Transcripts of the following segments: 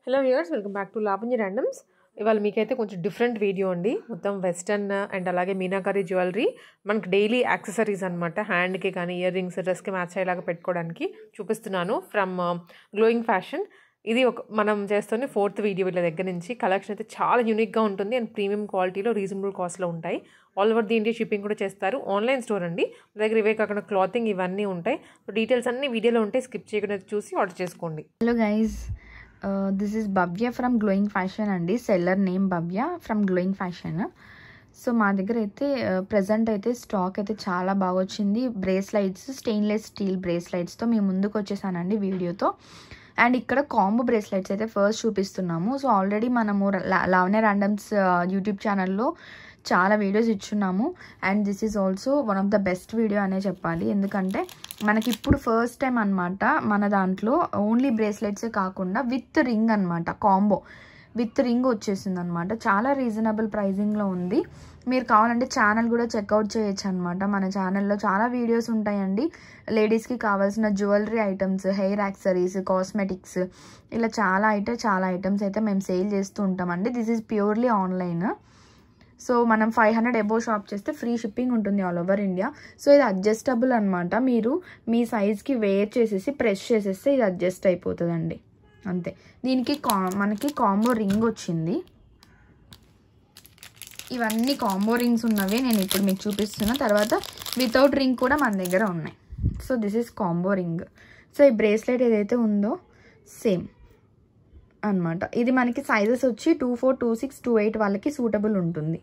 Hello viewers, welcome back to Lavanya randoms. ఇవాళ మీకైతే కొంచెం డిఫరెంట్ వీడియో అండి. మొత్తం వెస్టర్న్ అండ్ అలాగే మీనాకరీ జ్యువెలరీ, మనకి డైలీ యాక్సెసరీస్ అనమాట. హ్యాండ్కి కానీ ఇయర్ రింగ్స్, డ్రెస్కి మ్యాచ్ అయ్యేలాగా పెట్టుకోవడానికి చూపిస్తున్నాను ఫ్రమ్ గ్లోయింగ్ ఫ్యాషన్. ఇది మనం చేస్తున్న 4th వీడియో. వీళ్ళ దగ్గర నుంచి కలెక్షన్ అయితే చాలా యూనిక్గా ఉంటుంది అండ్ ప్రీమియం క్వాలిటీలో రీజనబుల్ కాస్ట్లో ఉంటాయి. All over the India shipping కూడా చేస్తారు. ఆన్లైన్ స్టోర్ అండి. మీ దగ్గర ఇవే కాకుండా క్లాతింగ్ ఇవన్నీ ఉంటాయి. డీటెయిల్స్ అన్ని వీడియోలో ఉంటాయి, స్కిప్ చేయకుండా చూసి ఆర్డర్ చేసుకోండి. Hello guys, this is Bhavya from Glowing Fashion అండి. Seller name Bhavya from glowing fashion. So మా దగ్గర అయితే ప్రజెంట్ అయితే స్టాక్ అయితే చాలా బాగా వచ్చింది. బ్రేస్లైట్స్, స్టెయిన్లెస్ స్టీల్ బ్రేస్లైట్స్తో మేము ముందుకు వచ్చేసానండి వీడియోతో. అండ్ ఇక్కడ కాంబో బ్రేస్లైట్స్ అయితే ఫస్ట్ చూపిస్తున్నాము. సో ఆల్రెడీ మనము లావణ్య ర్యాండమ్స్ యూట్యూబ్ ఛానల్లో చాలా వీడియోస్ ఇచ్చున్నాము. And this is also one of the best video అనే చెప్పాలి. ఎందుకంటే మనకి ఇప్పుడు ఫస్ట్ టైం అనమాట మన దాంట్లో ఓన్లీ బ్రేస్లెట్సే కాకుండా విత్ రింగ్ అనమాట, కాంబో విత్ రింగ్ వచ్చేసింది అనమాట. చాలా రీజనబుల్ ప్రైజింగ్లో ఉంది. మీరు కావాలంటే ఛానల్ కూడా చెక్అవుట్ చేయొచ్చు అనమాట. మన ఛానల్లో చాలా వీడియోస్ ఉంటాయండి. లేడీస్కి కావాల్సిన jewellery items, hair accessories, cosmetics, ఇలా చాలా ఐటమ్స్ అయితే మేము సేల్ చేస్తూ ఉంటామండి. This is purely online. So మనం 500 అబోవ్ షాప్ చేస్తే ఫ్రీ షిప్పింగ్ ఉంటుంది ఆల్ ఓవర్ ఇండియా. సో ఇది అడ్జస్టబుల్ అనమాట. మీరు మీ సైజ్కి వేర్ చేసేసి ప్రెస్ చేసేస్తే ఇది అడ్జస్ట్ అయిపోతుందండి, అంతే. దీనికి మనకి కాంబో రింగ్ వచ్చింది. ఇవన్నీ కాంబో రింగ్స్ ఉన్నవి నేను ఇప్పుడు మీకు చూపిస్తున్నా. తర్వాత వితౌట్ రింగ్ కూడా మన దగ్గర ఉన్నాయి. So this is combo ring. So ఈ బ్రేస్లెట్ ఏదైతే ఉందో సేమ్ అనమాట. ఇది మనకి సైజెస్ వచ్చి 24, 26, 28 వాళ్ళకి సూటబుల్ ఉంటుంది.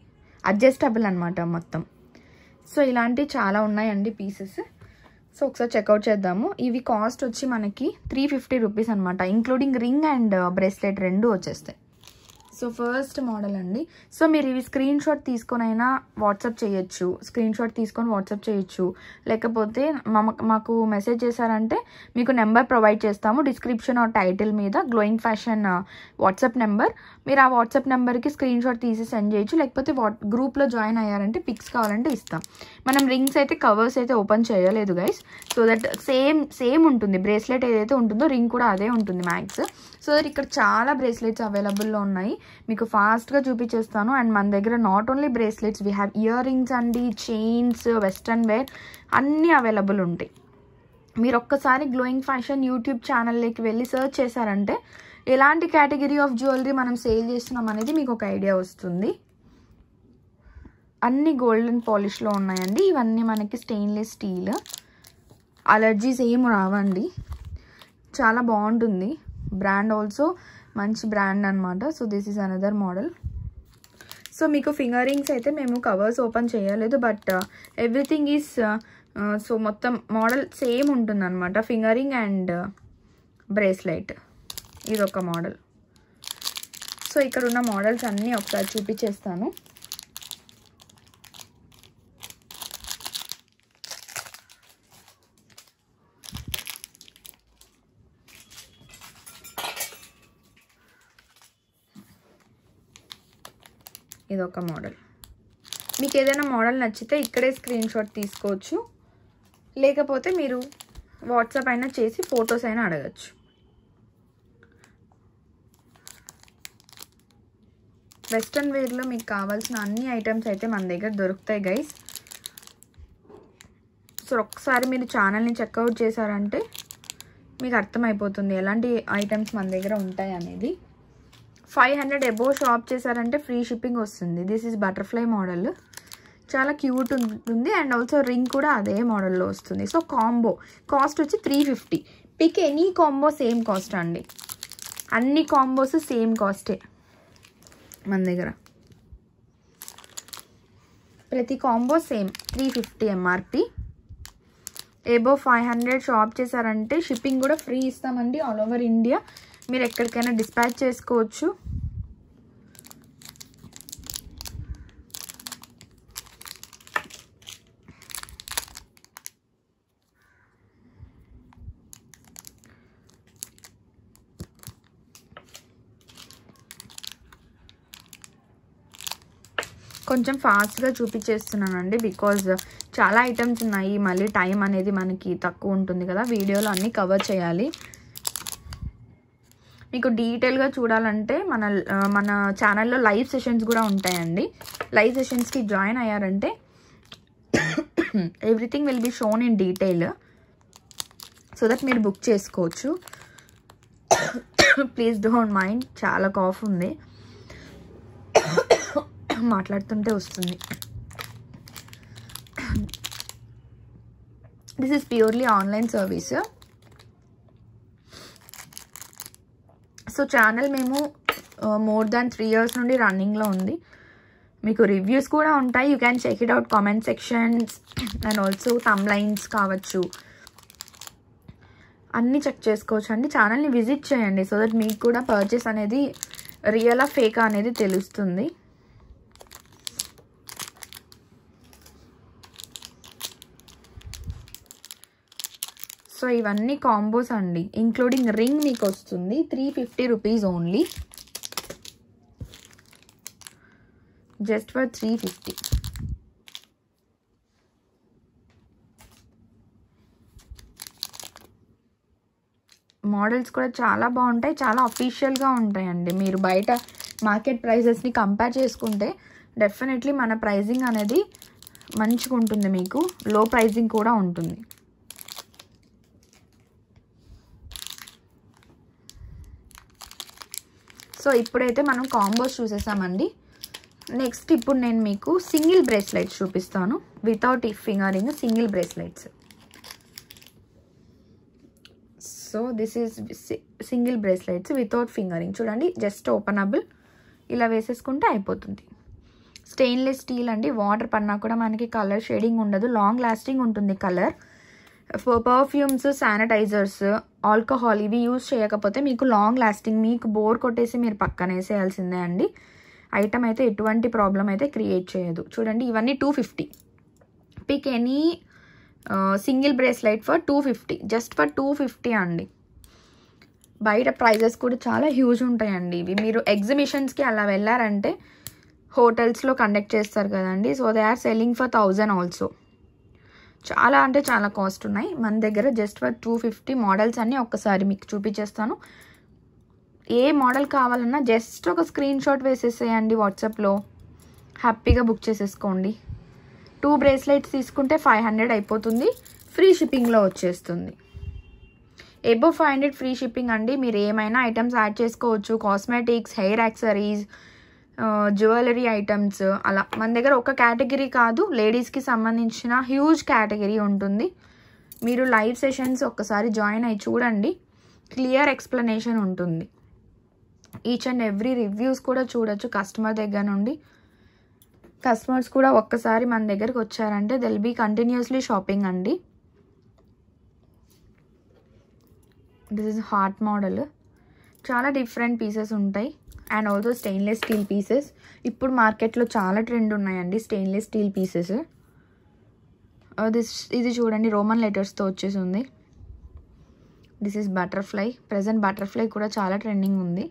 అడ్జస్టబుల్ అనమాట మొత్తం. సో ఇలాంటివి చాలా ఉన్నాయండి పీసెస్. సో ఒకసారి చెక్అవుట్ చేద్దాము. ఇవి కాస్ట్ వచ్చి మనకి 350 రూపీస్ అనమాట, ఇంక్లూడింగ్ రింగ్ అండ్ బ్రేస్లెట్ రెండు వచ్చేస్తాయి. సో ఫస్ట్ మోడల్ అండి. సో మీరు ఇవి స్క్రీన్ షాట్ తీసుకొని అయినా వాట్సాప్ చేయొచ్చు, లేకపోతే మాకు మెసేజ్ చేశారంటే మీకు నెంబర్ ప్రొవైడ్ చేస్తాము డిస్క్రిప్షన్ ఆర్ టైటిల్ మీద, గ్లోయింగ్ ఫ్యాషన్ వాట్సాప్ నెంబర్. మీరు ఆ వాట్సాప్ నెంబర్కి స్క్రీన్ షాట్ తీసి సెండ్ చేయొచ్చు, లేకపోతే గ్రూప్లో జాయిన్ అయ్యారంటే పిక్స్ కావాలంటే ఇస్తాం. మనం రింగ్స్ అయితే కవర్స్ అయితే ఓపెన్ చేయలేదు గైస్. సో దట్ సేమ్ ఉంటుంది, బ్రేస్లెట్ ఏదైతే ఉంటుందో రింగ్ కూడా అదే ఉంటుంది మ్యాక్స్. సో దట్ ఇక్కడ చాలా బ్రేస్లెట్స్ అవైలబుల్లో ఉన్నాయి, మీకు ఫాస్ట్గా చూపించేస్తాను. అండ్ మన దగ్గర not only bracelets, we have ear rings అండి, చైన్స్, వెస్ట్రన్ వేర్ అన్నీ అవైలబుల్ ఉంటాయి. మీరు ఒక్కసారి గ్లోయింగ్ ఫ్యాషన్ యూట్యూబ్ ఛానల్లోకి వెళ్ళి సర్చ్ చేశారంటే ఎలాంటి కేటగిరీ ఆఫ్ జ్యువెలరీ మనం సేల్ చేస్తున్నాం అనేది మీకు ఒక ఐడియా వస్తుంది. అన్ని గోల్డెన్ పాలిష్లో ఉన్నాయండి. ఇవన్నీ మనకి స్టెయిన్లెస్ స్టీల్, అలర్జీస్ ఏం రావండి. చాలా బాగుంటుంది. బ్రాండ్ ఆల్సో మంచి బ్రాండ్ అనమాట. So this is another model. So మీకు ఫింగర్ రింగ్స్ అయితే మేము కవర్స్ ఓపెన్ చేయలేదు, బట్ ఎవ్రీథింగ్ ఈజ్ సో మొత్తం మోడల్ సేమ్ ఉంటుంది అనమాట. ఫింగర్ రింగ్ అండ్ బ్రేస్లెట్ ఇది ఒక మోడల్. సో ఇక్కడ ఉన్న మోడల్స్ అన్నీ ఒకసారి చూపించేస్తాను. ఇదొక మోడల్. మీకు ఏదైనా మోడల్ నచ్చితే ఇక్కడే స్క్రీన్ షాట్ తీసుకోవచ్చు, లేకపోతే మీరు వాట్సాప్ అయినా చేసి ఫొటోస్ అయినా అడగచ్చు. వెస్ట్రన్ వేర్లో మీకు కావాల్సిన అన్ని ఐటమ్స్ అయితే మన దగ్గర దొరుకుతాయి గైస్. సో ఒకసారి మీరు ఛానల్ని చెక్అవుట్ చేశారంటే మీకు అర్థమైపోతుంది ఎలాంటి ఐటమ్స్ మన దగ్గర ఉంటాయి అనేది. 500 అబోవ్ షాప్ చేశారంటే ఫ్రీ షిప్పింగ్ వస్తుంది. దిస్ ఈజ్ బటర్ఫ్లై మోడల్, చాలా క్యూట్ ఉంటుంది. అండ్ ఆల్సో రింగ్ కూడా అదే మోడల్లో వస్తుంది. సో కాంబో కాస్ట్ వచ్చి 350. Pick any combo same cost అండి. అన్ని కాంబోస్ సేమ్ కాస్టే మన దగ్గర. ప్రతి combo same 350 MRP. Above 500 shop చేశారంటే షిప్పింగ్ కూడా ఫ్రీ ఇస్తామండి ఆల్ ఓవర్ ఇండియా. మీరు ఎక్కడికైనా డిస్పాచ్ చేసుకోవచ్చు. కొంచెం ఫాస్ట్గా చూపించేస్తున్నానండి, బికాజ్ చాలా ఐటమ్స్ ఉన్నాయి. మళ్ళీ టైం అనేది మనకి తక్కువ ఉంటుంది కదా, వీడియోలో అన్నీ కవర్ చేయాలి. మీకు డీటెయిల్గా చూడాలంటే మన ఛానల్లో లైవ్ సెషన్స్ కూడా ఉంటాయండి. లైవ్ సెషన్స్కి జాయిన్ అయ్యారంటే everything will be shown in detail, so that మీరు బుక్ చేసుకోవచ్చు. ప్లీజ్ డోంట్ మైండ్, చాలా కాఫ్ ఉంది, మాట్లాడుతుంటే వస్తుంది. This is purely online service. So channel మేము మోర్ దాన్ 3 years నుండి రన్నింగ్లో ఉంది. మీకు రివ్యూస్ కూడా ఉంటాయి, you can check it out comment sections and also thumbnails కావచ్చు, అన్నీ చెక్ చేసుకోవచ్చు అండి. ఛానల్ని విజిట్ చేయండి సో దట్ మీకు కూడా పర్చేస్ అనేది రియలా ఫేకా అనేది తెలుస్తుంది. సో ఇవన్నీ కాంబోస్ అండి, ఇంక్లూడింగ్ రింగ్ మీకు వస్తుంది 350 rupees only, just for 350. Models కూడా చాలా బాగుంటాయి, చాలా అఫీషియల్గా ఉంటాయండి. మీరు బయట మార్కెట్ ప్రైజెస్ని కంపేర్ చేసుకుంటే డెఫినెట్లీ మన ప్రైజింగ్ అనేది మంచిగా ఉంటుంది, మీకు లో ప్రైజింగ్ కూడా ఉంటుంది. సో ఇప్పుడైతే మనం కాంబోస్ చూసేసామండి. నెక్స్ట్ ఇప్పుడు నేను మీకు సింగిల్ బ్రేస్లెట్స్ చూపిస్తాను, without fingering single bracelets. So this is single bracelets without fingering. చూడండి, జస్ట్ ఓపెనబుల్, ఇలా వేసేసుకుంటే అయిపోతుంది. స్టెయిన్లెస్ స్టీల్ అండి, వాటర్ పడినా కూడా మనకి కలర్ షేడింగ్ ఉండదు, లాంగ్ లాస్టింగ్ ఉంటుంది కలర్. పర్ఫ్యూమ్స్, శానిటైజర్స్, ఆల్కహాల్ ఇవి యూజ్ చేయకపోతే మీకు లాంగ్ లాస్టింగ్, మీకు బోర్ కొట్టేసి మీరు పక్కన వేసేయాల్సిందే అండి. ఐటమ్ అయితే ఎటువంటి ప్రాబ్లం అయితే క్రియేట్ చేయదు. చూడండి, ఇవన్నీ 250. Pick any single bracelet for 250, just for 250 అండి. బయట ప్రైజెస్ కూడా చాలా హ్యూజ్ ఉంటాయండి ఇవి. మీరు ఎగ్జిబిషన్స్కి అలా వెళ్ళారంటే హోటల్స్లో కండక్ట్ చేస్తారు కదండి, so they are selling for 1000 also. చాలా అంటే చాలా కాస్ట్ ఉన్నాయి. మన దగ్గర జస్ట్ ఫర్ 250. మోడల్స్ అన్నీ ఒక్కసారి మీకు చూపించేస్తాను. ఏ మోడల్ కావాలన్నా జస్ట్ ఒక స్క్రీన్ షాట్ వేసేసేయండి వాట్సాప్లో, హ్యాపీగా బుక్ చేసేసుకోండి. 2 బ్రేస్లెట్స్ తీసుకుంటే 500 అయిపోతుంది, ఫ్రీ షిప్పింగ్లో వచ్చేస్తుంది. ఎబో 500 ఫ్రీ షిప్పింగ్ అండి. మీరు ఏమైనా ఐటమ్స్ యాడ్ చేసుకోవచ్చు, cosmetics, hair accessories, jewellery items, అలా మన దగ్గర ఒక కేటగిరీ కాదు, లేడీస్కి సంబంధించిన హ్యూజ్ కేటగిరీ ఉంటుంది. మీరు లైవ్ సెషన్స్ ఒక్కసారి జాయిన్ అయ్యి చూడండి, క్లియర్ ఎక్స్ప్లెనేషన్ ఉంటుంది. ఈచ్ అండ్ ఎవ్రీ రివ్యూస్ కూడా చూడొచ్చు కస్టమర్ దగ్గర నుండి. కస్టమర్స్ కూడా ఒక్కసారి మన దగ్గరకు వచ్చారంటే దెల్ బీ కంటిన్యూస్లీ షాపింగ్ అండి. దిస్ ఇస్ హార్ట్ మోడల్, చాలా డిఫరెంట్ పీసెస్ ఉంటాయి. And also stainless steel pieces, ఇప్పుడు మార్కెట్లో చాలా ట్రెండ్ ఉన్నాయండి స్టెయిన్లెస్ స్టీల్ పీసెస్. ఇది చూడండి, రోమన్ లెటర్స్తో వచ్చేసింది. This is butterfly, present butterfly కూడా చాలా ట్రెండింగ్ ఉంది.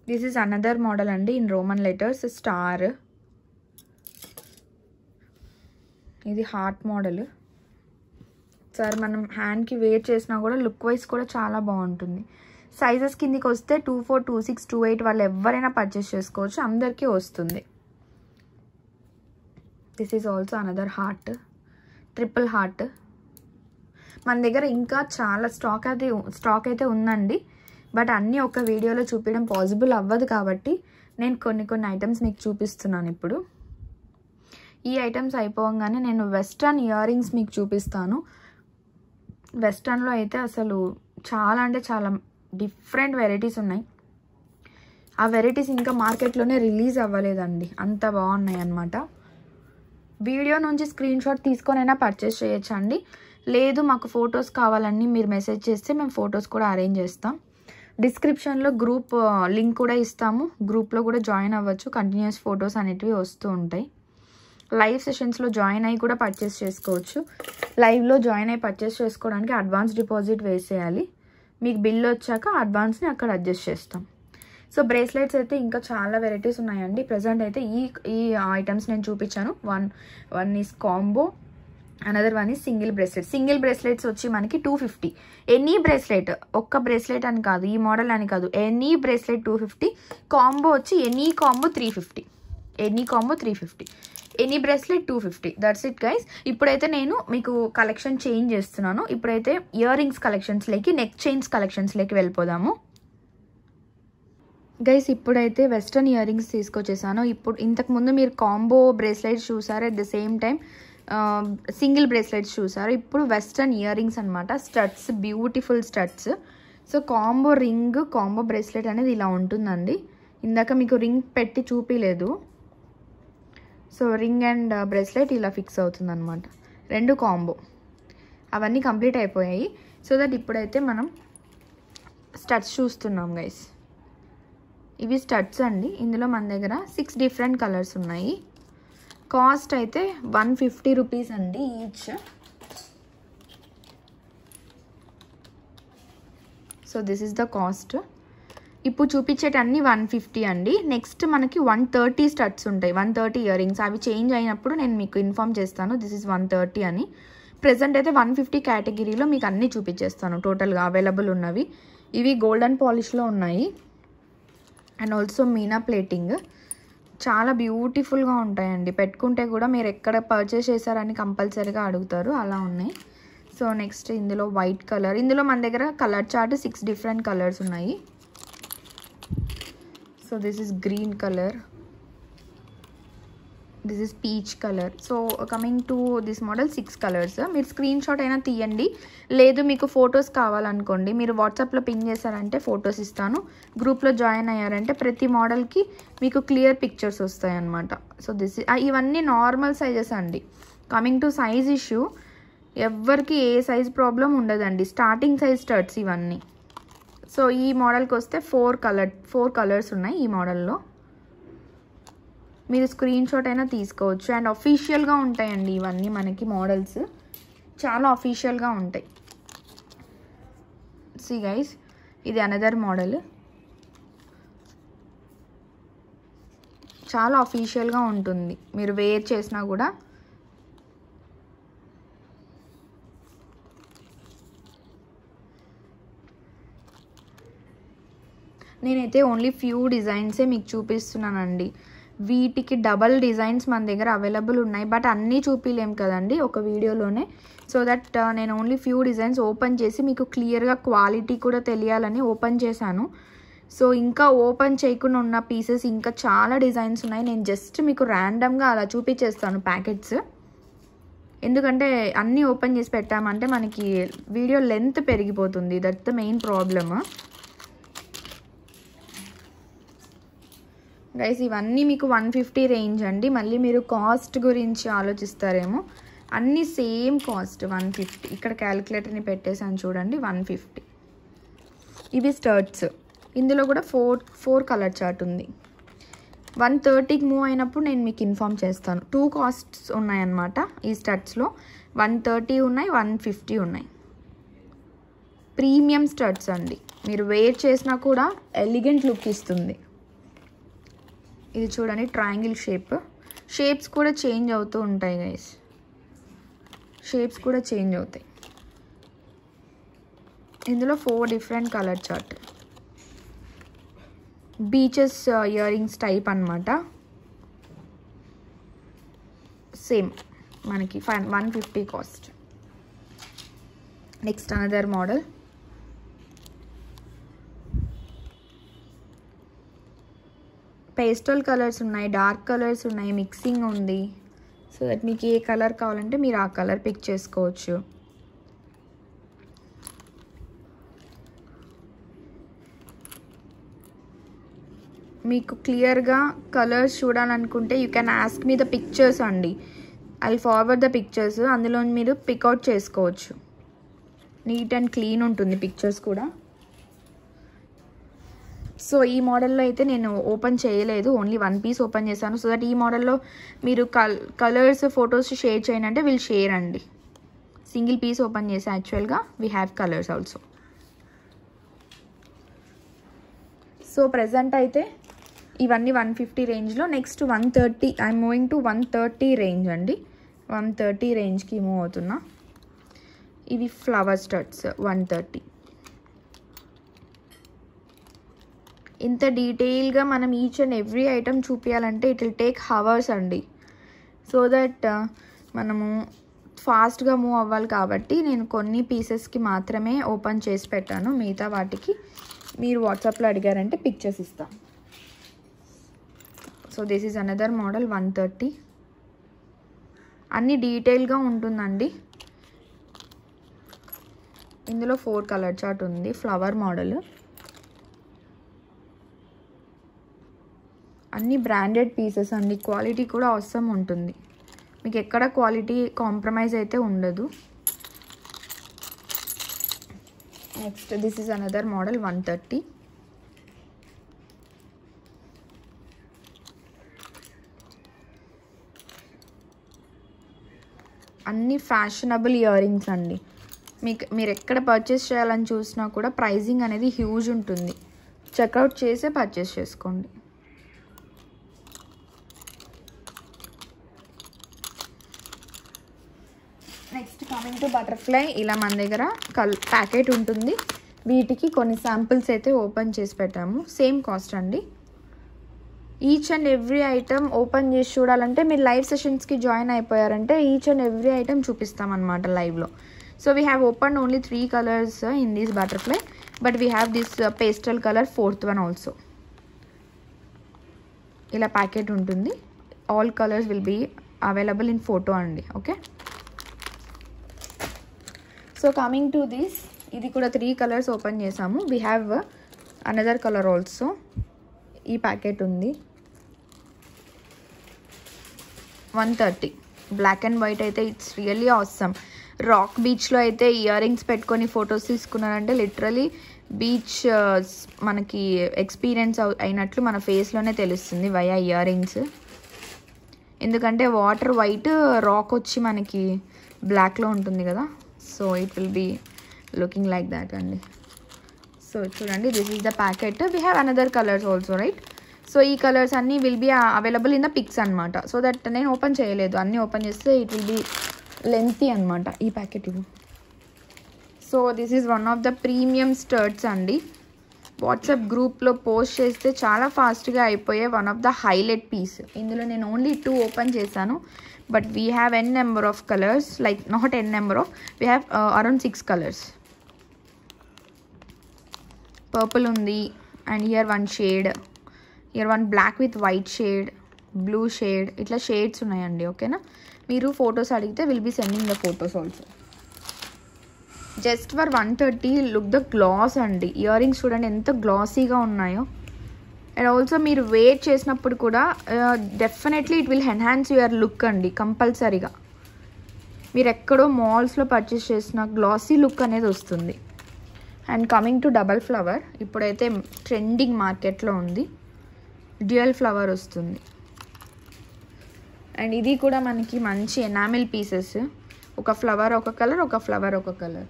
దిస్ ఈజ్ అనదర్ మోడల్ అండి ఇన్ రోమన్ లెటర్స్, స్టార్. ఇది హార్ట్ మోడల్. సార్ మనం హ్యాండ్కి వేర్ చేసినా కూడా లుక్ వైజ్ కూడా చాలా బాగుంటుంది. సైజెస్ కిందికి వస్తే 24, 26, 28 వాళ్ళు ఎవరైనా పర్చేస్ చేసుకోవచ్చు, అందరికీ వస్తుంది. This is also another heart, triple heart. మన దగ్గర ఇంకా చాలా స్టాక్ అయితే ఉందండి, బట్ అన్నీ ఒక వీడియోలో చూపించడం పాసిబుల్ అవ్వదు కాబట్టి నేను కొన్ని ఐటమ్స్ మీకు చూపిస్తున్నాను ఇప్పుడు. ఈ ఐటమ్స్ అయిపోగానే నేను వెస్ట్రన్ ఇయర్ రింగ్స్ మీకు చూపిస్తాను. వెస్ట్రన్లో అయితే అసలు చాలా అంటే చాలా డిఫరెంట్ వెరైటీస్ ఉన్నాయి. ఆ వెరైటీస్ ఇంకా మార్కెట్లోనే రిలీజ్ అవ్వలేదండి, అంత బాగున్నాయి అన్నమాట. వీడియో నుంచి స్క్రీన్ షాట్ తీసుకొనైనా పర్చేస్ చేయొచ్చండి, లేదు మాకు ఫొటోస్ కావాలని మీరు మెసేజ్ చేస్తే మేము ఫొటోస్ కూడా అరేంజ్ చేస్తాం. డిస్క్రిప్షన్లో గ్రూప్ లింక్ కూడా ఇస్తాము, గ్రూప్లో కూడా జాయిన్ అవ్వచ్చు. కంటిన్యూస్ ఫొటోస్ అనేటివి వస్తూ ఉంటాయి. లైవ్ సెషన్స్లో జాయిన్ అయ్యి కూడా పర్చేస్ చేసుకోవచ్చు. లైవ్లో జాయిన్ అయ్యి పర్చేస్ చేసుకోవడానికి అడ్వాన్స్ డిపాజిట్ వేసేయాలి. మీకు బిల్ వచ్చాక అడ్వాన్స్ని అక్కడ అడ్జస్ట్ చేస్తాం. సో బ్రేస్లెట్స్ అయితే ఇంకా చాలా వెరైటీస్ ఉన్నాయండి. ప్రజెంట్ అయితే ఈ ఐటమ్స్ నేను చూపించాను. One is combo, another one is single bracelet. Single bracelets వచ్చి మనకి 250. ఎనీ బ్రేస్లెట్, ఒక్క బ్రేస్లెట్ అని కాదు, ఈ మోడల్ అని కాదు, ఎనీ బ్రేస్లెట్ 250. కాంబో వచ్చి any combo 350. Any combo 350, any bracelet 250. That's it guys. ఇప్పుడైతే నేను మీకు కలెక్షన్ చేంజ్ చేస్తున్నాను. ఇప్పుడైతే ఇయర్ రింగ్స్ కలెక్షన్స్లోకి, నెక్ చైన్స్ కలెక్షన్స్లోకి వెళ్ళిపోదాము గైస్. ఇప్పుడైతే వెస్ట్రన్ ఇయర్ రింగ్స్ తీసుకొచ్చేసాను. ఇంతకుముందు మీరు కాంబో బ్రేస్లెట్స్ చూసారు, at the same time single bracelets చూసారు. ఇప్పుడు వెస్ట్రన్ ఇయర్ రింగ్స్ అనమాట. Studs, beautiful studs. So combo ring, combo bracelet అనేది ఇలా ఉంటుందండి. ఇందాక మీకు రింగ్ పెట్టి చూపిలేదు. సో రింగ్ అండ్ బ్రేస్లెట్ ఇలా ఫిక్స్ అవుతుంది అనమాట. 2 కాంబో. అవన్నీ కంప్లీట్ అయిపోయాయి. సో దట్ ఇప్పుడైతే మనం స్టడ్స్ చూస్తున్నాం గైస్. ఇవి స్టడ్స్ అండి. ఇందులో మన దగ్గర 6 డిఫరెంట్ కలర్స్ ఉన్నాయి. కాస్ట్ అయితే 150 రూపీస్ అండి each. So this is the cost. ఇప్పుడు చూపించేటన్నీ 150 అండి. నెక్స్ట్ మనకి 130 స్టడ్స్ ఉంటాయి, 130 ఇయర్ రింగ్స్. అవి చేంజ్ అయినప్పుడు నేను మీకు ఇన్ఫామ్ చేస్తాను దిస్ ఇస్ 130 అని. ప్రెజెంట్ అయితే 150 కేటగిరీలో మీకు అన్నీ చూపించేస్తాను టోటల్గా అవైలబుల్ ఉన్నవి. ఇవి గోల్డెన్ పాలిష్లో ఉన్నాయి అండ్ ఆల్సో మీనా ప్లేటింగ్. చాలా బ్యూటిఫుల్గా ఉంటాయండి. పెట్టుకుంటే కూడా మీరు ఎక్కడ పర్చేస్ చేశారని కంపల్సరీగా అడుగుతారు, అలా ఉన్నాయి. సో నెక్స్ట్ ఇందులో వైట్ కలర్. ఇందులో మన దగ్గర కలర్ చార్ట్ 6 డిఫరెంట్ కలర్స్ ఉన్నాయి. So this is green colour, this is peach colour. So coming to this model 6 colours. మీరు స్క్రీన్ షాట్ అయినా తీయండి, లేదు మీకు ఫొటోస్ కావాలనుకోండి మీరు వాట్సాప్లో పింగ్ చేశారంటే ఫొటోస్ ఇస్తాను. గ్రూప్లో జాయిన్ అయ్యారంటే ప్రతి మోడల్కి మీకు క్లియర్ పిక్చర్స్ వస్తాయి అన్నమాట. సో ఇవన్నీ నార్మల్ సైజెస్ అండి. కమింగ్ టు సైజ్ ఇష్యూ, ఎవరికి ఏ సైజ్ ప్రాబ్లం ఉండదండి. స్టార్టింగ్ సైజ్ స్టడ్స్ ఇవన్నీ. సో ఈ మోడల్కి వస్తే 4 కలర్స్ ఉన్నాయి ఈ మోడల్లో. మీరు స్క్రీన్ షాట్ అయినా తీసుకోవచ్చు. అండ్ అఫీషియల్గా ఉంటాయండి ఇవన్నీ మనకి మోడల్స్, చాలా అఫీషియల్గా ఉంటాయి. సీ గైస్, ఇది అనదర్ మోడల్. చాలా అఫీషియల్గా ఉంటుంది, మీరు వేర్ చేసినా కూడా. నేనైతే ఓన్లీ ఫ్యూ డిజైన్సే మీకు చూపిస్తున్నానండి. వీటికి డబల్ డిజైన్స్ మన దగ్గర అవైలబుల్ ఉన్నాయి, బట్ అన్నీ చూపించలేం కదండి ఒక వీడియోలోనే. సో దట్ నేను ఓన్లీ ఫ్యూ డిజైన్స్ ఓపెన్ చేసి మీకు క్లియర్గా క్వాలిటీ కూడా తెలియాలని ఓపెన్ చేశాను. సో ఇంకా ఓపెన్ చేయకుండా ఉన్న పీసెస్ ఇంకా చాలా డిజైన్స్ ఉన్నాయి. నేను జస్ట్ మీకు ర్యాండమ్గా అలా చూపించేస్తాను ప్యాకెట్స్. ఎందుకంటే అన్నీ ఓపెన్ చేసి పెట్టామంటే మనకి వీడియో లెంత్ పెరిగిపోతుంది. That the main problem guys. ఇవన్నీ మీకు 150 రేంజ్ అండి. మళ్ళీ మీరు కాస్ట్ గురించి ఆలోచిస్తారేమో, అన్నీ సేమ్ కాస్ట్ 150. ఇక్కడ క్యాలిక్యులేటర్ని పెట్టేసాను చూడండి, 150. ఇవి స్టర్ట్స్. ఇందులో కూడా 4 కలర్ చార్ట్ ఉంది. 130కి మూవ్ అయినప్పుడు నేను మీకు ఇన్ఫామ్ చేస్తాను. 2 కాస్ట్స్ ఉన్నాయన్నమాట ఈ స్టడ్స్లో. 130 ఉన్నాయి, 150 ఉన్నాయి. ప్రీమియం స్టడ్స్ అండి. మీరు వేర్ చేసినా కూడా ఎలిగెంట్ లుక్ ఇస్తుంది. ఇది చూడండి, ట్రయాంగిల్ షేప్స్ కూడా చేంజ్ అవుతూ ఉంటాయి గైస్. షేప్స్ కూడా చేంజ్ అవుతాయి. ఇందులో 4 different colour chart. Beaches ear rings type అనమాట. సేమ్ మనకి 150 cost. Next another model. Pastel colours ఉన్నాయి, డార్క్ కలర్స్ ఉన్నాయి, మిక్సింగ్ ఉంది. సో దట్ మీకు ఏ కలర్ కావాలంటే మీరు ఆ కలర్ పిక్ చేసుకోవచ్చు. మీకు క్లియర్గా కలర్స్ చూడాలనుకుంటే you can ask me the pictures అండి. ఐ ఫార్వర్డ్ ద పిక్చర్స్, అందులో మీరు పిక్అవుట్ చేసుకోవచ్చు. నీట్ అండ్ క్లీన్ ఉంటుంది పిక్చర్స్ కూడా. సో ఈ మోడల్లో అయితే నేను ఓపెన్ చేయలేదు, ఓన్లీ 1 పీస్ ఓపెన్ చేశాను. సో దట్ ఈ మోడల్లో మీరు కలర్స్ ఫొటోస్ షేర్ చేయండి అంటే విల్ షేర్ అండి. సింగిల్ పీస్ ఓపెన్ చేసి యాక్చువల్గా we have colours also. So present అయితే ఇవన్నీ 150 రేంజ్లో. Next 130, I'm moving to 130 range అండి. 130 రేంజ్కి మూవ్ అవుతున్నా. ఇవి ఫ్లవర్ స్టడ్స్ 130. ఇంత డీటెయిల్గా మనం ఈచ్ అండ్ ఎవ్రీ ఐటమ్ చూపించాలంటే ఇట్ విల్ టేక్ హవర్స్ అండి. సో దట్ మనము ఫాస్ట్గా మూవ్ అవ్వాలి కాబట్టి నేను కొన్ని పీసెస్కి మాత్రమే ఓపెన్ చేసి పెట్టాను. మిగతా వాటికి మీరు వాట్సాప్లో అడిగారంటే పిక్చర్స్ ఇస్తాం. So this is another model 130. అన్నీ డీటెయిల్గా ఉంటుందండి. ఇందులో 4 కలర్ చార్ట్ ఉంది. ఫ్లవర్ మోడల్, అన్నీ బ్రాండెడ్ పీసెస్ అండి. క్వాలిటీ కూడా అవసరం ఉంటుంది, మీకు ఎక్కడ క్వాలిటీ కాంప్రమైజ్ అయితే ఉండదు. Next this is another model 130. అన్ని ఫ్యాషనబుల్ ఇయర్ రింగ్స్ అండి. మీరు ఎక్కడ పర్చేస్ చేయాలని చూసినా కూడా ప్రైజింగ్ అనేది హ్యూజ్ ఉంటుంది. చెక్అవుట్ చేసే పర్చేస్ చేసుకోండి. Next coming to butterfly. ఇలా మన దగ్గర ప్యాకెట్ ఉంటుంది. వీటికి కొన్ని శాంపిల్స్ అయితే ఓపెన్ చేసి పెట్టాము. సేమ్ కాస్ట్ అండి. Each and every item open చేసి చూడాలంటే మీరు లైవ్ సెషన్స్కి జాయిన్ అయిపోయారంటే ఈచ్ అండ్ ఎవ్రీ ఐటమ్ చూపిస్తామన్నమాట లైవ్లో. So we have open only 3 colours in this butterfly, but we have this pastel colour 4th one also. ఇలా packet ఉంటుంది. All colours will be available in photo అండి. Okay, so coming to this, ఇది కూడా 3 colours open చేసాము. We have another colour also. ఈ packet ఉంది 130. Black and white అయితే it's really awesome. Rock బీచ్లో అయితే ఇయర్ రింగ్స్ పెట్టుకొని ఫొటోస్ తీసుకున్నారంటే లిటరలీ బీచ్ మనకి ఎక్స్పీరియన్స్ అయినట్లు మన ఫేస్లోనే తెలుస్తుంది వయా ఇయర్ రింగ్స్. ఎందుకంటే వాటర్ వైట్, రాక్ వచ్చి మనకి బ్లాక్లో ఉంటుంది కదా. So it will be looking like that అండి. సో చూడండి, this is the packet. We have another colours also, right? So ఈ కలర్స్ అన్నీ will be available in the pics అనమాట. సో దట్ నేను ఓపెన్ చేయలేదు, అన్నీ ఓపెన్ చేస్తే ఇట్ విల్ బీ లెంతీ అనమాట ఈ packet. So this is one of the premium starts అండి. వాట్సాప్ గ్రూప్లో పోస్ట్ చేస్తే చాలా ఫాస్ట్గా అయిపోయే one of the highlight piece. ఇందులో నేను ఓన్లీ 2 ఓపెన్ చేశాను, but we have n number of colors, like not n number of, we have around 6 colors. Purple undi, and here one shade, here one black with white shade, blue shade, itla shades unnayandi. Okay na, meeru photos adigithe will be sending the photos also. Just for 130, look the gloss andi. Earrings chudandi enta glossy ga unnayo. And also మీరు wear చేసినప్పుడు కూడా definitely it will enhance your look అండి. కంపల్సరీగా మీరు ఎక్కడో మాల్స్లో purchase చేసిన glossy look అనేది వస్తుంది. And coming to double flower, ఇప్పుడైతే ట్రెండింగ్ మార్కెట్లో ఉంది. డ్యూయల్ ఫ్లవర్ వస్తుంది. అండ్ ఇది కూడా మనకి మంచి ఎనామిల్ పీసెస్. ఒక ఫ్లవర్ ఒక కలర్, ఒక ఫ్లవర్ ఒక colour.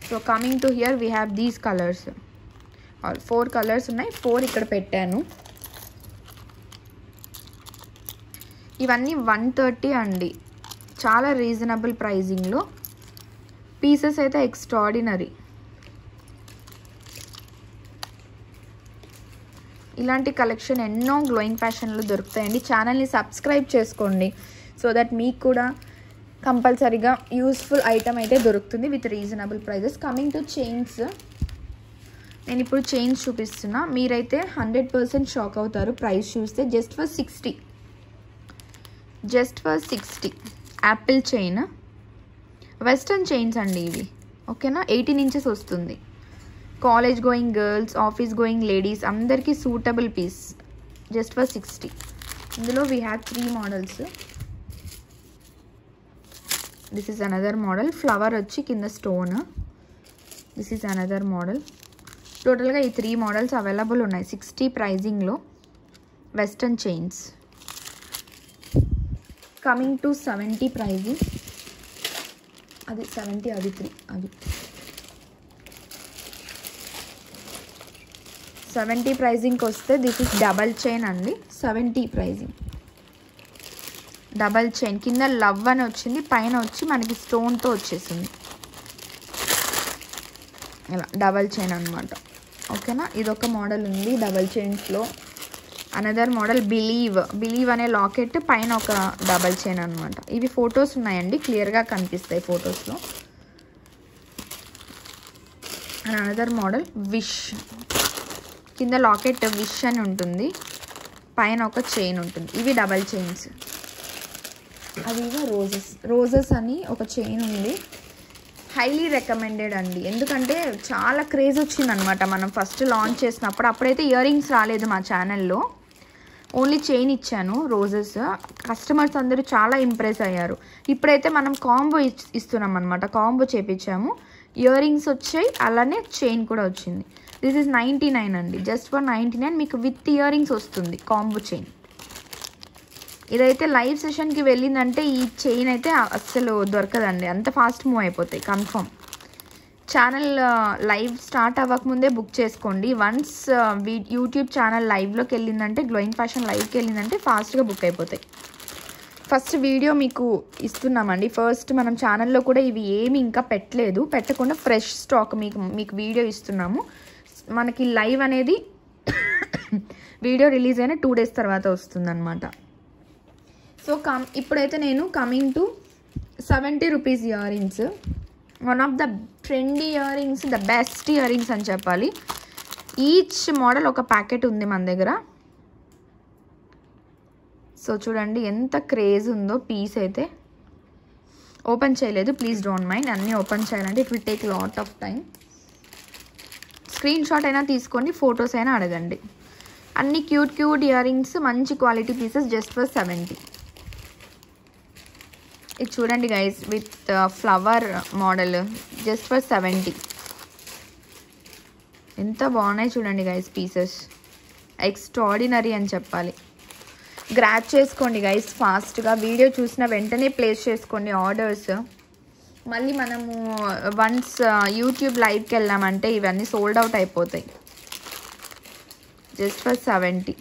So coming to here we have these colours. 4 colours ఉన్నాయి, 4 ఇక్కడ పెట్టాను. ఇవన్నీ 130 అండి. చాలా రీజనబుల్ ప్రైజింగ్లో. పీసెస్ అయితే ఎక్స్ట్రాడినరీ. ఇలాంటి కలెక్షన్ ఎన్నో గ్లోయింగ్ ఫ్యాషన్లో దొరుకుతాయండి. ఛానల్ని సబ్స్క్రైబ్ చేసుకోండి సో దట్ మీకు కూడా కంపల్సరీగా యూస్ఫుల్ ఐటమ్ అయితే దొరుకుతుంది with reasonable prices. Coming to chains, నేను ఇప్పుడు చైన్స్ చూపిస్తున్నా. మీరైతే 100% షాక్ అవుతారు ప్రైస్ చూస్తే. Just for 60 apple chain, western chains అండి ఇవి. ఓకేనా, 18 inches వస్తుంది. College going girls, office going ladies అందరికీ సూటబుల్ పీస్. Just for 60. ఇందులో we have 3 models. This is another model. Flower వచ్చి కింద stone. This is another model. టోటల్గా ఈ 3 మోడల్స్ అవైలబుల్ ఉన్నాయి 60 ప్రైజింగ్లో. Western chains. Coming to 70 pricing. అది 70, అది 3, అది 70 ప్రైజింగ్కి వస్తే దిస్ ఇస్ డబల్ చైన్ అండి. 70 ప్రైజింగ్, డబల్ చైన్. కింద లవ్ అని వచ్చింది, పైన వచ్చి మనకి స్టోన్తో వచ్చేసింది. ఇలా డబల్ చైన్ అనమాట. ఓకేనా, ఇదొక మోడల్ ఉంది డబల్ చైన్స్లో. అనదర్ మోడల్ బిలీవ్ అనే లాకెట్, పైన ఒక డబల్ చైన్ అనమాట. ఇవి ఫొటోస్ ఉన్నాయండి, క్లియర్గా కనిపిస్తాయి ఫొటోస్లో. అండ్ అనదర్ మోడల్ విష్, కింద లాకెట్ విష్ అని ఉంటుంది, పైన ఒక చైన్ ఉంటుంది. ఇవి డబల్ చైన్స్. అవి రోజెస్ అని ఒక చైన్ ఉంది. హైలీ రికమెండెడ్ అండి, ఎందుకంటే చాలా క్రేజ్ వచ్చిందనమాట మనం ఫస్ట్ లాంచ్ చేసినప్పుడు. అప్పుడైతే ఇయర్ రింగ్స్ రాలేదు మా ఛానల్లో, ఓన్లీ చైన్ ఇచ్చాను రోజెస్. కస్టమర్స్ అందరూ చాలా ఇంప్రెస్ అయ్యారు. ఇప్పుడైతే మనం కాంబో ఇస్తున్నాం అనమాట, కాంబో చేపించాము. ఇయర్ రింగ్స్ వచ్చాయి, అలానే చైన్ కూడా వచ్చింది. దిస్ ఈజ్ 99 అండి, జస్ట్ ఫర్ 99 మీకు విత్ ఇయర్ రింగ్స్ వస్తుంది కాంబో చైన్. ఇదైతే లైవ్ సెషన్కి వెళ్ళిందంటే ఈ చైన్ అయితే అస్సలు దొరకదండి, అంత ఫాస్ట్ మూవ్ అయిపోతాయి కన్ఫర్మ్. ఛానల్ లైవ్ స్టార్ట్ అవ్వకముందే బుక్ చేసుకోండి. వన్స్ యూట్యూబ్ ఛానల్ లైవ్లోకి వెళ్ళిందంటే, గ్లోయింగ్ ఫ్యాషన్ లైవ్కి వెళ్ళిందంటే ఫాస్ట్గా బుక్ అయిపోతాయి. ఫస్ట్ వీడియో మీకు ఇస్తున్నామండి. ఫస్ట్ మనం ఛానల్లో కూడా ఇవి ఏమి ఇంకా పెట్టకుండా ఫ్రెష్ స్టాక్ మీకు వీడియో ఇస్తున్నాము. మనకి లైవ్ అనేది వీడియో రిలీజ్ అయిన 2 days తర్వాత వస్తుందన్నమాట. సో ఇప్పుడైతే నేను coming to 70 rupees ear rings. One of the trendy ear rings, the best ear rings అని చెప్పాలి. ఈచ్ మోడల్ ఒక ప్యాకెట్ ఉంది మన దగ్గర. సో చూడండి ఎంత క్రేజ్ ఉందో. పీస్ అయితే ఓపెన్ చేయలేదు, ప్లీజ్ డోంట్ మైండ్. అన్నీ ఓపెన్ చేయాలంటే it will take lot of time. Screen shot అయినా తీసుకోండి, ఫొటోస్ అయినా అడగండి. అన్ని క్యూట్ ఇయర్ రింగ్స్, మంచి క్వాలిటీ పీసెస్, జస్ట్ ఫర్ 70. ఇది చూడండి guys, with flower model, just for 70. ఎంత బాగున్నాయి చూడండి గైస్ పీసెస్, ఎక్స్ట్రాడినరీ అని చెప్పాలి. గ్రాబ్ చేసుకోండి గైస్ ఫాస్ట్గా, వీడియో చూసిన వెంటనే ప్లేస్ చేసుకోండి ఆర్డర్స్. మళ్ళీ మనము వన్స్ యూట్యూబ్ లైవ్కి వెళ్ళామంటే ఇవన్నీ సోల్డ్ అవుట్ అయిపోతాయి. Just for 70.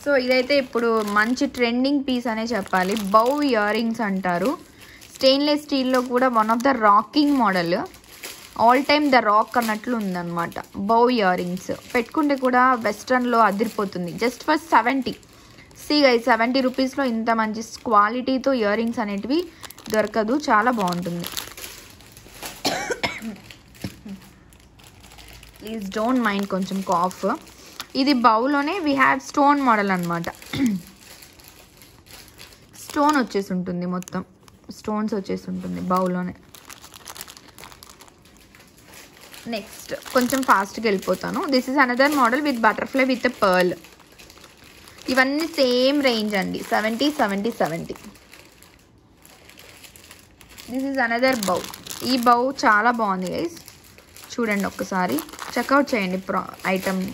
సో ఇదైతే ఇప్పుడు మంచి ట్రెండింగ్ పీస్ అనే చెప్పాలి. బౌ ఇయర్ రింగ్స్ అంటారు. స్టెయిన్లెస్ స్టీల్లో కూడా one of the rocking model, all time the rock అన్నట్లు ఉందన్నమాట. బౌ ఇయర్ రింగ్స్ పెట్టుకుంటే కూడా వెస్ట్రన్లో అదిరిపోతుంది. Just for 70. సీ గైస్, 70 రూపీస్లో ఇంత మంచి క్వాలిటీతో ఇయర్ రింగ్స్ అనేటివి దొరకదు, చాలా బాగుంటుంది. ప్లీజ్ డోంట్ మైండ్ కొంచెం కాఫ్. ఇది బౌలోనే వీ హ్యావ్ స్టోన్ మోడల్ అనమాట. స్టోన్ వచ్చేసి ఉంటుంది, మొత్తం స్టోన్స్ వచ్చేసి ఉంటుంది బౌలోనే. నెక్స్ట్ కొంచెం ఫాస్ట్గా వెళ్ళిపోతాను. This is another model with butterfly with pearl. ఇవన్నీ సేమ్ రేంజ్ అండి, 70. దిస్ ఈజ్ అనదర్ బౌ. ఈ బౌ చాలా బాగుంది గైస్, చూడండి ఒక్కసారి చెక్అవుట్ చేయండి ఐటమ్ని.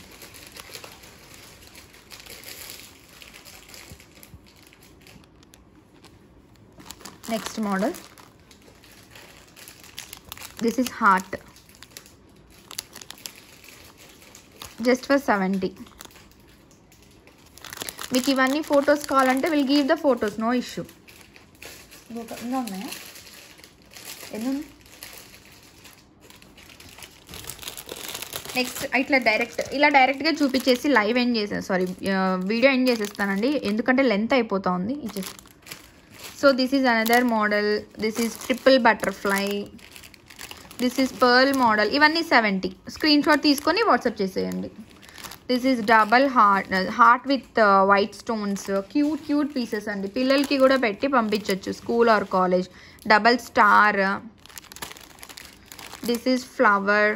Next model, this is heart, just for 70. మీకు ఇవన్నీ ఫొటోస్ కావాలంటే will give the photos, no issue. ఇంకా ఉన్నాయా? ఎన్ని ఉన్నాయి? నెక్స్ట్ ఇలా డైరెక్ట్గా చూపించేసి లైవ్ ఎండ్ వీడియో ఎండ్ చేసేస్తానండి, ఎందుకంటే లెంత్ అయిపోతా ఉంది. So this is another model. This is triple butterfly. This is pearl model. ఇవన్నీ 70. స్క్రీన్ షాట్ తీసుకొని వాట్సాప్ చేసేయండి. This is double heart with white stones. Cute pieces అండి, పిల్లలకి కూడా పెట్టి పంపించవచ్చు school or college. Double star. This is flower.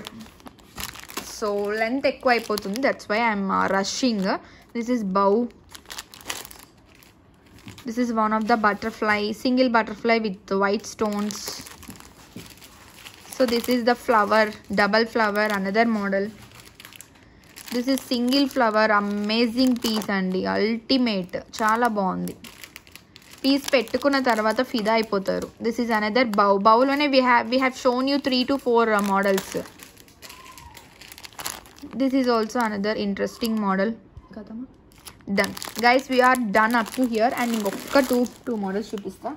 So length ఎక్కువ అయిపోతుంది, that's why I'm rushing. This is bow. This is one of the butterfly, single butterfly with white stones. So this is the flower, double flower, another model. This is single flower, amazing piece అండి, ultimate, చాలా బాగుంది. Piece పెట్టుకున్న తర్వాత ఫిదా అయిపోతారు. This is another బౌలోనే we have shown you 3 to 4 models. This is also another interesting model. కదమ్మా, done guys, we're done up to here. And ఇంకొక టూ మోడల్స్ చూపిస్తా.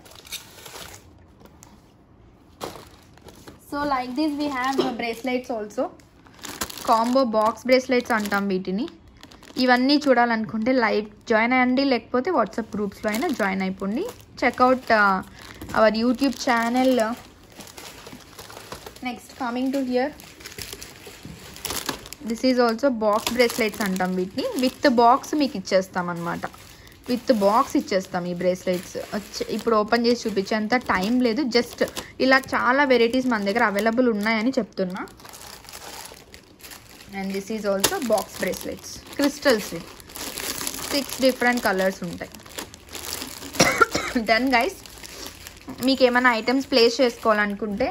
So like this we have bracelets also, combo box bracelets అంటాం వీటిని. ఇవన్నీ చూడాలనుకుంటే live join అయ్యండి, లేకపోతే WhatsApp గ్రూప్స్లో అయినా జాయిన్ అయిపోండి. Check out our YouTube channel. Next coming to here, this is also box bracelets అంటాం వీటిని. విత్ బాక్స్ మీకు ఇచ్చేస్తాం అనమాట, విత్ బాక్స్ ఇచ్చేస్తాం ఈ బ్రేస్లెట్స్. ఇప్పుడు ఓపెన్ చేసి చూపించేంత టైం లేదు, జస్ట్ ఇలా చాలా వెరైటీస్ మన దగ్గర అవైలబుల్ ఉన్నాయని చెప్తున్నా. And this is also box bracelets, crystals, 6 different colours ఉంటాయి. డన్ గైస్, మీకు ఏమైనా ఐటమ్స్ ప్లేస్ చేసుకోవాలనుకుంటే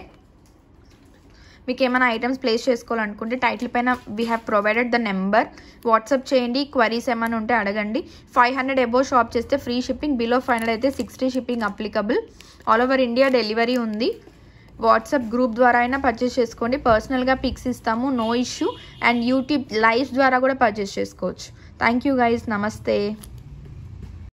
టైటిల్ పైన we have provided the number. WhatsApp చేయండి, క్వరీస్ ఏమైనా ఉంటే అడగండి. 500 అబోవ్ షాప్ చేస్తే ఫ్రీ షిప్పింగ్, బిలో 500 అయితే 60 shipping applicable. All over India delivery ఉంది. వాట్సాప్ గ్రూప్ ద్వారా అయినా పర్చేస్ చేసుకోండి, పర్సనల్గా పిక్స్ ఇస్తాము, no issue. And YouTube lives ద్వారా కూడా పర్చేస్ చేసుకోవచ్చు. థ్యాంక్ యూ గైస్, నమస్తే.